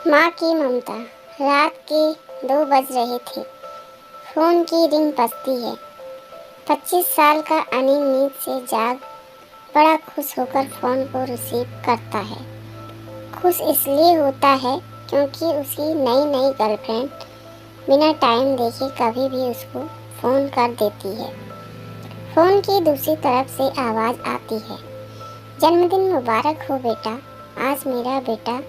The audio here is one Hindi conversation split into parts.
माँ की ममता। रात के 2 बज रहे थे। फ़ोन की रिंग बजती है। 25 साल का अनिल नींद से जाग बड़ा खुश होकर फ़ोन को रिसीव करता है। खुश इसलिए होता है क्योंकि उसकी नई नई गर्लफ्रेंड बिना टाइम देखे कभी भी उसको फ़ोन कर देती है। फ़ोन की दूसरी तरफ से आवाज़ आती है, जन्मदिन मुबारक हो बेटा, आज मेरा बेटा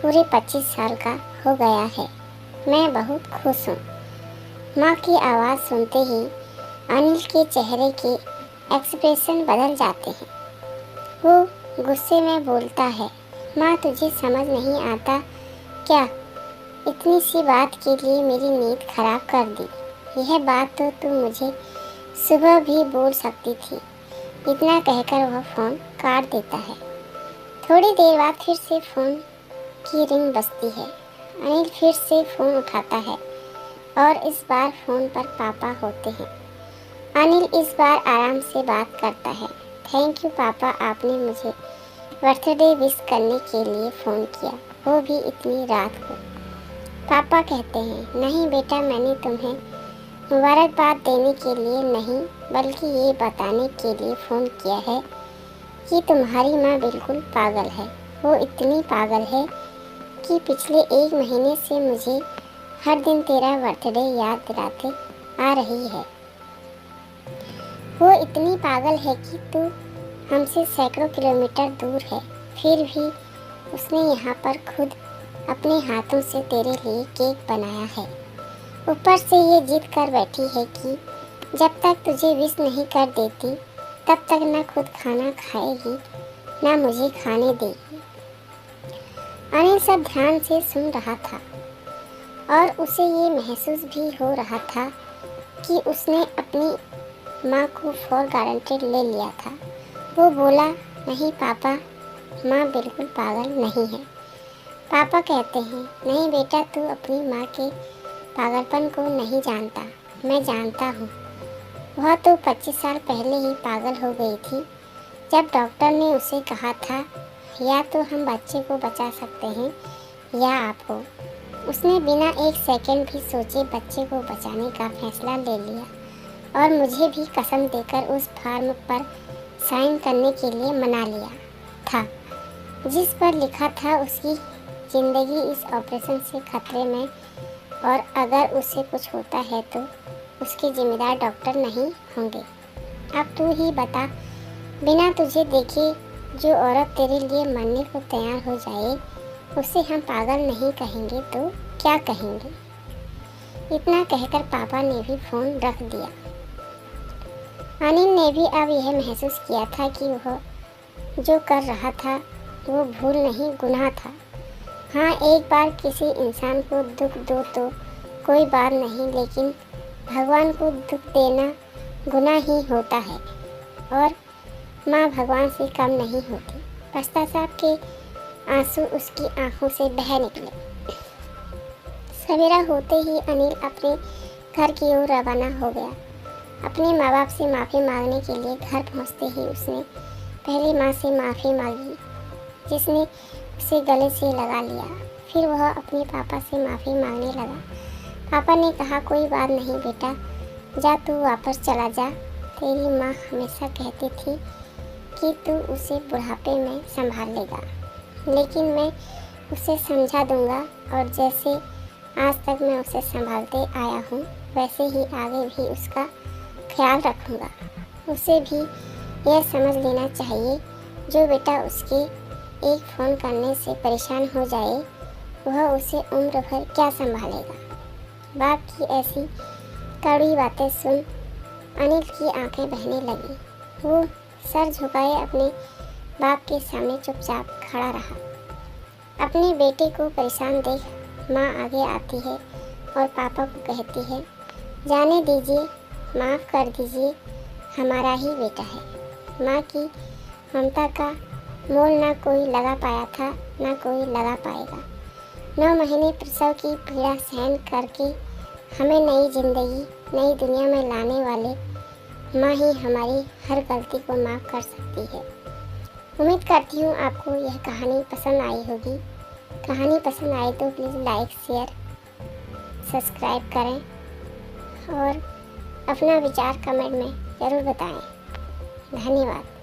पूरे 25 साल का हो गया है। मैं बहुत खुश हूँ। माँ की आवाज़ सुनते ही अनिल के चेहरे के एक्सप्रेशन बदल जाते हैं। वो गुस्से में बोलता है, माँ तुझे समझ नहीं आता क्या? इतनी सी बात के लिए मेरी नींद खराब कर दी। यह बात तो तू मुझे सुबह भी बोल सकती थी। इतना कहकर वह फ़ोन काट देता है। थोड़ी देर बाद फिर से फ़ोन की रिंग बजती है। अनिल फिर से फ़ोन उठाता है और इस बार फ़ोन पर पापा होते हैं। अनिल इस बार आराम से बात करता है। थैंक यू पापा, आपने मुझे बर्थडे विश करने के लिए फ़ोन किया, वो भी इतनी रात को। पापा कहते हैं, नहीं बेटा, मैंने तुम्हें मुबारकबाद देने के लिए नहीं बल्कि ये बताने के लिए फ़ोन किया है कि तुम्हारी माँ बिल्कुल पागल है। वो इतनी पागल है कि पिछले 1 महीने से मुझे हर दिन तेरा बर्थडे याद दिलाते आ रही है। वो इतनी पागल है कि तू हमसे सैकड़ों किलोमीटर दूर है, फिर भी उसने यहाँ पर खुद अपने हाथों से तेरे लिए केक बनाया है। ऊपर से ये जिद कर बैठी है कि जब तक तुझे विश नहीं कर देती तब तक न खुद खाना खाएगी न मुझे खाने देगी। अनिल सब ध्यान से सुन रहा था और उसे ये महसूस भी हो रहा था कि उसने अपनी माँ को फॉर गारंटेड ले लिया था। वो बोला, नहीं पापा, माँ बिल्कुल पागल नहीं है। पापा कहते हैं, नहीं बेटा, तू अपनी माँ के पागलपन को नहीं जानता, मैं जानता हूँ। वह तो 25 साल पहले ही पागल हो गई थी जब डॉक्टर ने उसे कहा था या तो हम बच्चे को बचा सकते हैं या आपको। उसने बिना 1 सेकंड भी सोचे बच्चे को बचाने का फैसला ले लिया और मुझे भी कसम देकर उस फार्म पर साइन करने के लिए मना लिया था जिस पर लिखा था उसकी ज़िंदगी इस ऑपरेशन से खतरे में और अगर उसे कुछ होता है तो उसके जिम्मेदार डॉक्टर नहीं होंगे। अब तू ही बता, बिना तुझे देखे जो औरत तेरे लिए मरने को तैयार हो जाए उसे हम पागल नहीं कहेंगे तो क्या कहेंगे? इतना कहकर पापा ने भी फ़ोन रख दिया। अनिल ने भी अब यह महसूस किया था कि वह जो कर रहा था वो भूल नहीं, गुनाह था। हाँ, एक बार किसी इंसान को दुख दो तो कोई बात नहीं, लेकिन भगवान को दुख देना गुनाह ही होता है और माँ भगवान से कम नहीं होती। पछतावा के आंसू उसकी आंखों से बह निकले। सवेरा होते ही अनिल अपने घर की ओर रवाना हो गया। अपने माँ बाप से माफ़ी मांगने के लिए घर पहुँचते ही उसने पहले माँ से माफ़ी मांगी जिसने उसे गले से लगा लिया। फिर वह अपने पापा से माफ़ी मांगने लगा। पापा ने कहा, कोई बात नहीं बेटा, जा तू वापस चला जा। तेरी माँ हमेशा कहती थी कि तू उसे बुढ़ापे में संभाल लेगा, लेकिन मैं उसे समझा दूंगा और जैसे आज तक मैं उसे संभालते आया हूँ वैसे ही आगे भी उसका ख्याल रखूँगा। उसे भी यह समझ लेना चाहिए, जो बेटा उसके एक फ़ोन करने से परेशान हो जाए वह उसे उम्र भर क्या संभालेगा। बाप की ऐसी कड़वी बातें सुन अनिल की आंखें बहने लगी। वो सर झुकाए अपने बाप के सामने चुपचाप खड़ा रहा। अपने बेटे को परेशान देख माँ आगे आती है और पापा को कहती है, जाने दीजिए, माफ़ कर दीजिए, हमारा ही बेटा है। माँ की ममता का मोल ना कोई लगा पाया था ना कोई लगा पाएगा। 9 महीने प्रसव की पीड़ा सहन करके हमें नई जिंदगी नई दुनिया में लाने वाले माँ ही हमारी हर गलती को माफ़ कर सकती है। उम्मीद करती हूँ आपको यह कहानी पसंद आई होगी। कहानी पसंद आए तो प्लीज़ लाइक शेयर सब्सक्राइब करें और अपना विचार कमेंट में ज़रूर बताएं। धन्यवाद।